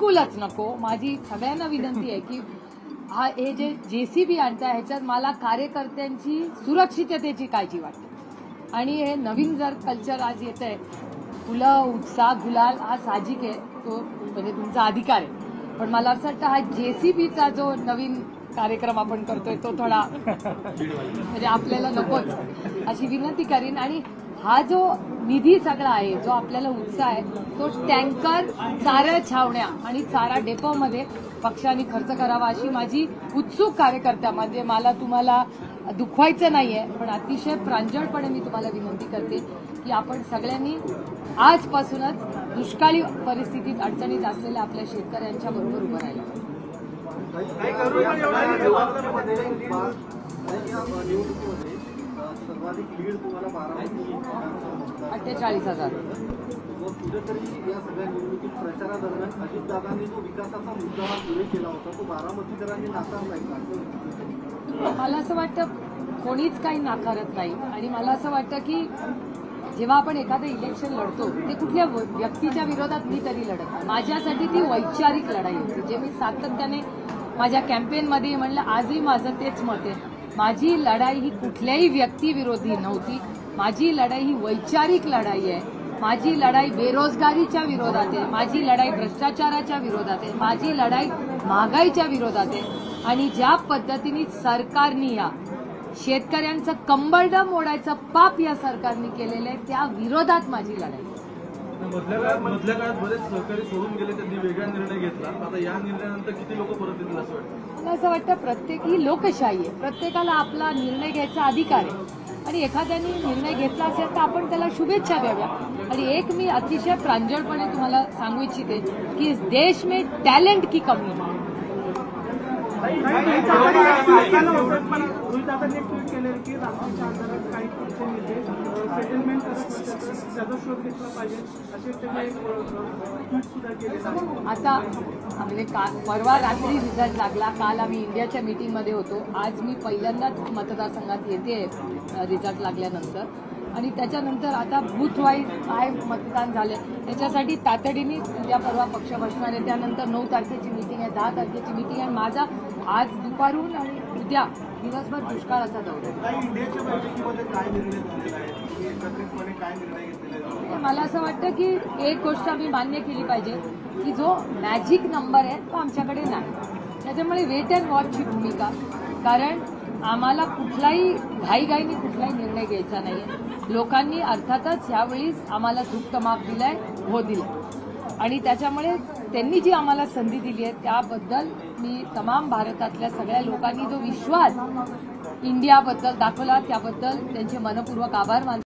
बिलकुलच नको. माझी सगळ्यांना विनंती आहे की हे जे JCB आणताय ह्याच्यात मला कार्यकर्त्यांची सुरक्षिततेची काळजी वाटते. आणि हे नवीन जर कल्चर आज येत आहे, फुलं, उत्साह, गुलाल हा साहजिक आहे, तो म्हणजे तुमचा अधिकार आहे. पण मला असं वाटतं हा JCBचा जो नवीन कार्यक्रम आपण करतोय तो थोडा म्हणजे आपल्याला नकोच अशी विनंती करीन. आणि हा जो निधी सगळा आहे, जो आपल्याला उत्साह आहे, तो टँकर, चारा छावण्या आणि चारा डेपोमध्ये पक्षाने खर्च करावा अशी माझी उत्सुक कार्यकर्त्यामध्ये, मला तुम्हाला दुखवायचं नाहीये, पण अतिशय प्रांजळपणे मी तुम्हाला विनंती करते की आपण सगळ्यांनी आजपासूनच दुष्काळी परिस्थितीत अडचणीत असलेल्या आपल्या शेतकऱ्यांच्या बरोबर उभं राहायला. 48,000. कुठेतरी या सगळ्या निवडणुकीत प्रचारादरम्यान अजितदादांनी जो विकासाचा मुद्दा पुढे केला होता तो बारामतीकरांनी नाकारलाय का? मला असं वाटतं कोणीच काही नाकारत नाही. आणि मला असं वाटतं की जेव्हा आपण एखादं इलेक्शन लढतो ते कुठल्या व्यक्तीच्या विरोधात मी तरी लढत नाही. माझ्यासाठी ती वैचारिक लढाई होती, जे मी सातत्याने माझ्या कॅम्पेनमध्ये म्हणलं. आजही माझं तेच मत आहे. माझी लढाई ही कुठल्याही व्यक्तीविरोधी नव्हती. माझी लढाई ही वैचारिक लढाई आहे. माझी लढाई बेरोजगारीच्या विरोधात आहे. माझी लढाई भ्रष्टाचाराच्या विरोधात आहे. माझी लढाई महागाईच्या विरोधात आहे. आणि ज्या पद्धतीने सरकारने या शेतकऱ्यांचं कंबरडं मोडायचं पाप या सरकारने केलेलं आहे, त्या विरोधात माझी लढाई. मधल्या काळात बरेच सहकारी सोडून गेले, त्यांनी वेगळा निर्णय घेतला. आता या निर्णयानंतर किती लोक परत येतील असं वाटतं? मला असं वाटतं प्रत्येक ही लोकशाही आहे, प्रत्येकाला आपला निर्णय घ्यायचा अधिकार आहे. आणि एखाद्याने निर्णय घेतला असेल तर आपण त्याला शुभेच्छा द्याव्या. आणि एक मी अतिशय प्रांजळपणे तुम्हाला सांगू इच्छिते की देश में टॅलेंट की कमी है. आता म्हणजे परवा रात्री रिझल्ट लागला. काल आम्ही इंडियाच्या मीटिंगमध्ये होतो. आज मी पहिल्यांदाच मतदारसंघात येते रिझल्ट लागल्यानंतर. आणि त्याच्यानंतर आता बूथ वाईज काय मतदान झाले त्याच्यासाठी तातडीने उद्या परवा पक्ष बसणार आहे. त्यानंतर 9 तारखेची मीटिंग आहे, 10 तारखेची मीटिंग आहे. माझा आज दुपारून आणि उद्या दिवसभर दुष्काळाचा दौरा आहे. मला असं वाटतं की एक गोष्ट आम्ही मान्य केली पाहिजे की जो मॅजिक नंबर आहे तो आमच्याकडे नाही. त्याच्यामुळे वेट अँड वॉचची भूमिका, कारण आम्हाला कुठलाही घाईघाईने कुठलाही निर्णय घ्यायचा नाहीये. लोकांनी अर्थातच यावेळीच आम्हाला दुःख माफ दिलाय, हो दिलाय. आणि त्याच्यामुळे त्यांनी जी आम्हाला संधी दिली आहे त्याबद्दल मी तमाम भारतातल्या सगळ्या लोकांनी जो विश्वास इंडियाबद्दल दाखवला त्याबद्दल त्यांचे मनपूर्वक आभार मानतो.